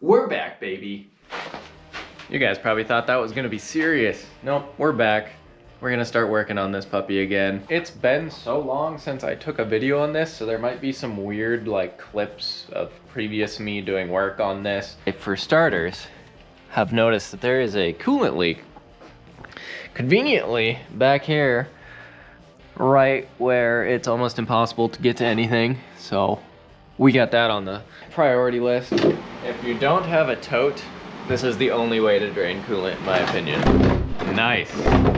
We're back, baby. You guys probably thought that was gonna be serious. Nope, we're back. We're gonna start working on this puppy again. It's been so long since I took a video on this, so there might be some weird like clips of previous me doing work on this. For starters, have noticed that there is a coolant leak. Conveniently, back here, right where it's almost impossible to get to anything. So we got that on the priority list. If you don't have a tote, this is the only way to drain coolant, in my opinion. Nice.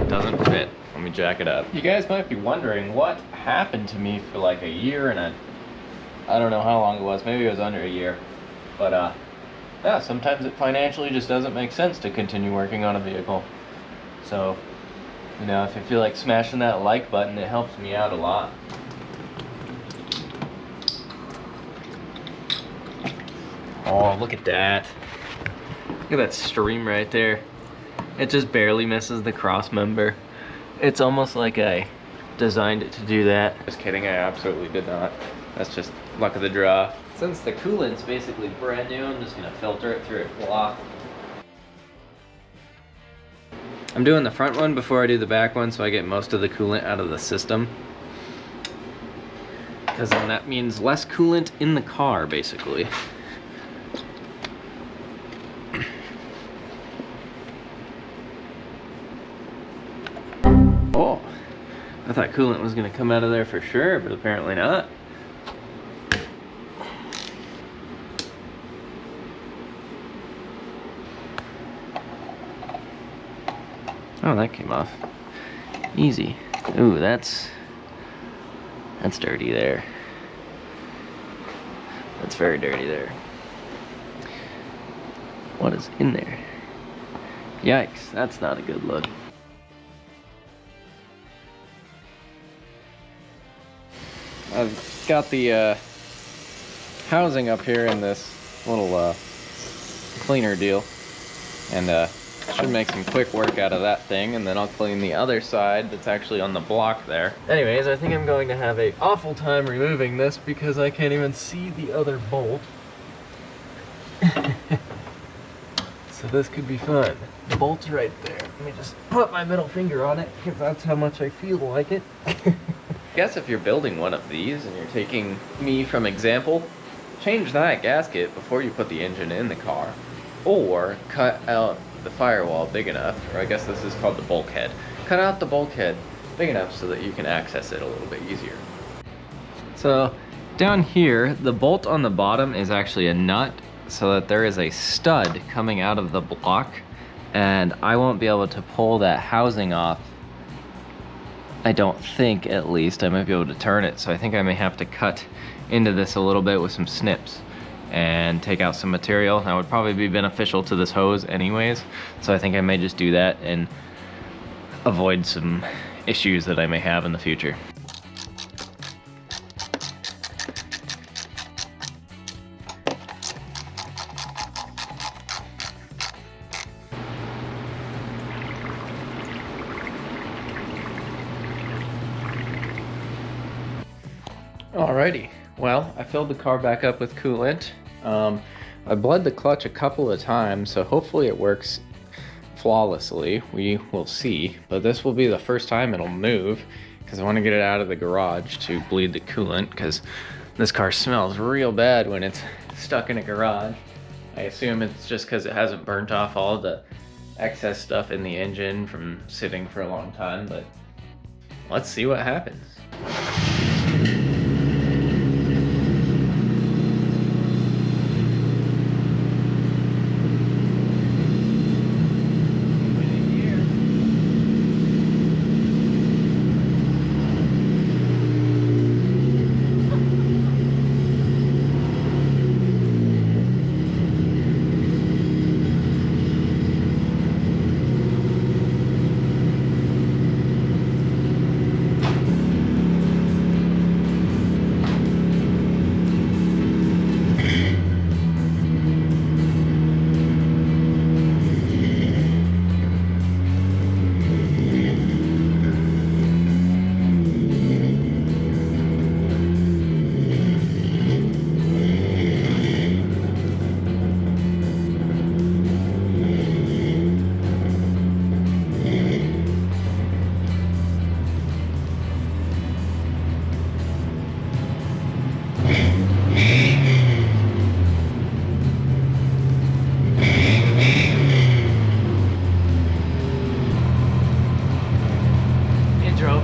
Doesn't fit. Let me jack it up. You guys might be wondering what happened to me for like a year and I don't know how long it was. Maybe it was under a year. But yeah, sometimes it financially just doesn't make sense to continue working on a vehicle. So, you know, if you feel like smashing that like button, it helps me out a lot. Oh, look at that. Look at that stream right there. It just barely misses the cross member. It's almost like I designed it to do that. Just kidding, I absolutely did not. That's just luck of the draw. Since the coolant's basically brand new, I'm just gonna filter it through a cloth. I'm doing the front one before I do the back one so I get most of the coolant out of the system. Because then that means less coolant in the car, basically. Oh, I thought coolant was gonna come out of there for sure, but apparently not. Oh, that came off easy. Ooh, that's dirty there. That's very dirty there. What is in there? Yikes, that's not a good look. I've got the housing up here in this little cleaner deal, and should make some quick work out of that thing, and then I'll clean the other side that's actually on the block there. Anyways, I think I'm going to have an awful time removing this because I can't even see the other bolt. So this could be fun. The bolt's right there. Let me just put my middle finger on it because that's how much I feel like it. I guess if you're building one of these and you're taking me from example, change that gasket before you put the engine in the car, or cut out the firewall big enough, or I guess this is called the bulkhead. Cut out the bulkhead big enough so that you can access it a little bit easier. So down here, the bolt on the bottom is actually a nut so that there is a stud coming out of the block, and I won't be able to pull that housing off. I don't think, at least. I might be able to turn it, so I think I may have to cut into this a little bit with some snips and take out some material. That would probably be beneficial to this hose anyways, so I think I may just do that and avoid some issues that I may have in the future. Alrighty, well, I filled the car back up with coolant. I bled the clutch a couple of times, so hopefully it works flawlessly. We will see, but this will be the first time it'll move because I want to get it out of the garage to bleed the coolant, because this car smells real bad when it's stuck in a garage. I assume it's just because it hasn't burnt off all the excess stuff in the engine from sitting for a long time, but let's see what happens.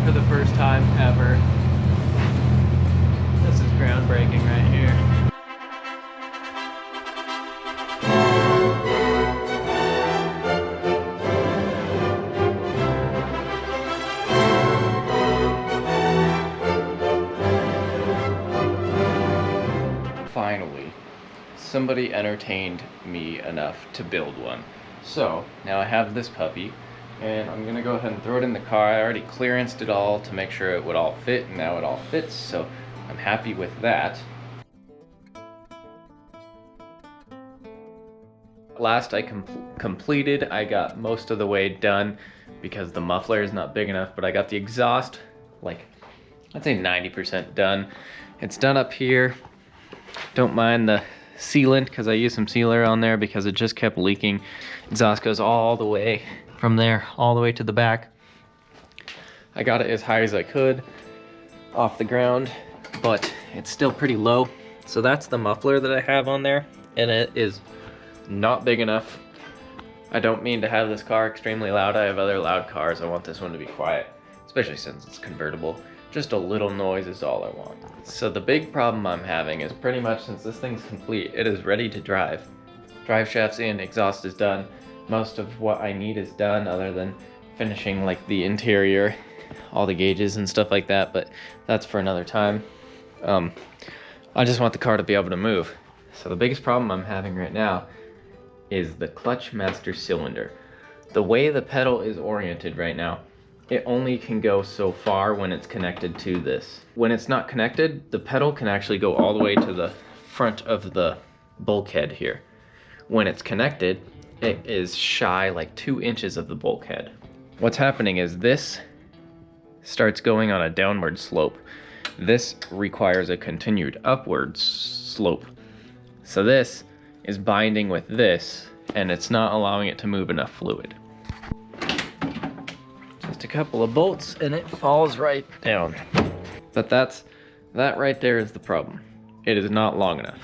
for the first time ever. This is groundbreaking right here. Finally, somebody entertained me enough to build one. So now I have this puppy, and I'm gonna go ahead and throw it in the car. I already clearanced it all to make sure it would all fit, and now it all fits, so I'm happy with that. Last I completed, I got most of the way done because the muffler is not big enough, but I got the exhaust, like, I'd say 90% done. It's done up here. Don't mind the sealant because I used some sealer on there because it just kept leaking. Exhaust goes all the way from there all the way to the back. I got it as high as I could off the ground, but it's still pretty low. So that's the muffler that I have on there, and it is not big enough. I don't mean to have this car extremely loud. I have other loud cars. I want this one to be quiet, especially since it's convertible. Just a little noise is all I want. So the big problem I'm having is pretty much since this thing's complete, it is ready to drive. Drive shaft's in, exhaust is done. Most of what I need is done other than finishing like the interior, all the gauges and stuff like that, but that's for another time. I just want the car to be able to move. So the biggest problem I'm having right now is the clutch master cylinder. The way the pedal is oriented right now, it only can go so far when it's connected to this. When it's not connected, the pedal can actually go all the way to the front of the bulkhead here. When it's connected, it is shy like 2 inches of the bulkhead. What's happening is this starts going on a downward slope. This requires a continued upward slope. So this is binding with this, and it's not allowing it to move enough fluid. Just a couple of bolts and it falls right down. But that right there is the problem. It is not long enough.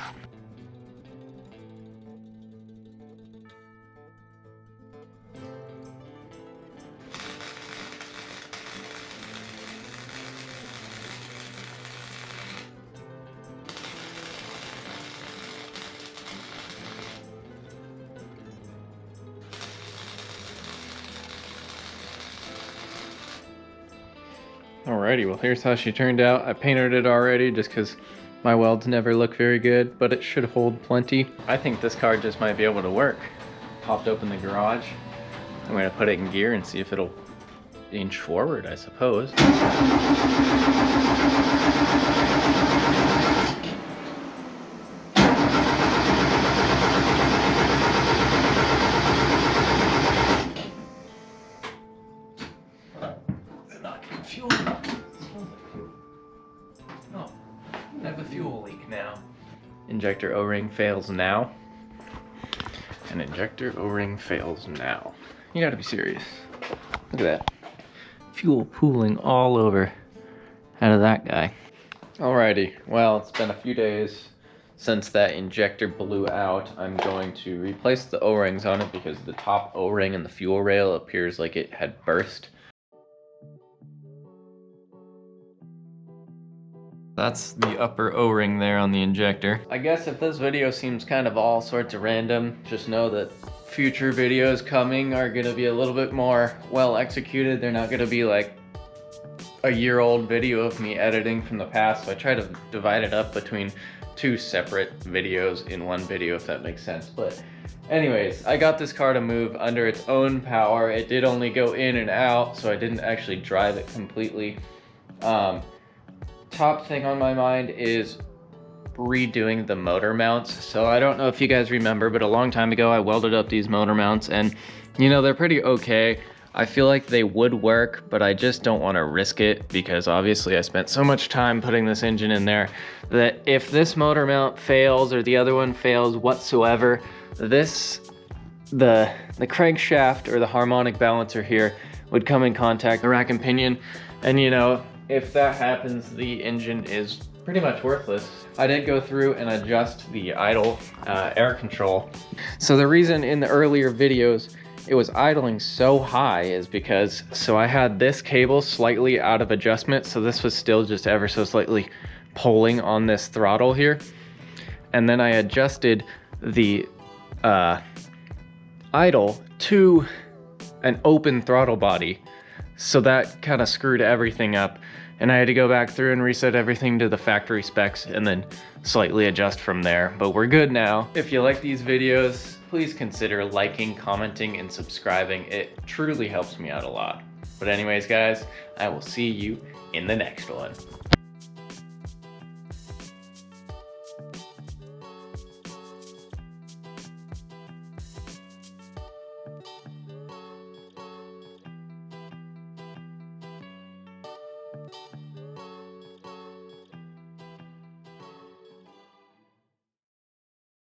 Alrighty, well here's how she turned out. I painted it already just because my welds never look very good, but it should hold plenty. I think this car just might be able to work. Popped open the garage. I'm gonna put it in gear and see if it'll inch forward, I suppose. Fuel. Oh, I have a fuel leak now. Injector O-ring fails now. And injector O-ring fails now. You gotta be serious. Look at that. Fuel pooling all over out of that guy. Alrighty, well, it's been a few days since that injector blew out. I'm going to replace the O-rings on it because the top O-ring and the fuel rail appears like it had burst. That's the upper O-ring there on the injector. I guess if this video seems kind of all sorts of random, just know that future videos coming are gonna be a little bit more well executed. They're not gonna be like a year-old video of me editing from the past. So I try to divide it up between 2 separate videos in one video, if that makes sense. But anyways, I got this car to move under its own power. It did only go in and out, so I didn't actually drive it completely. Top thing on my mind is redoing the motor mounts. So I don't know if you guys remember, but a long time ago I welded up these motor mounts, and you know, they're pretty okay. I feel like they would work, but I just don't want to risk it because obviously I spent so much time putting this engine in there that if this motor mount fails or the other one fails whatsoever, the crankshaft or the harmonic balancer here would come in contact with the rack and pinion, and you know, if that happens, the engine is pretty much worthless. I did go through and adjust the idle air control. So the reason in the earlier videos it was idling so high is because, so I had this cable slightly out of adjustment, so this was still just ever so slightly pulling on this throttle here. And then I adjusted the idle to an open throttle body, so that kind of screwed everything up, and I had to go back through and reset everything to the factory specs and then slightly adjust from there. But we're good now. If you like these videos, please consider liking, commenting, and subscribing. It truly helps me out a lot. But anyways, guys, I will see you in the next one.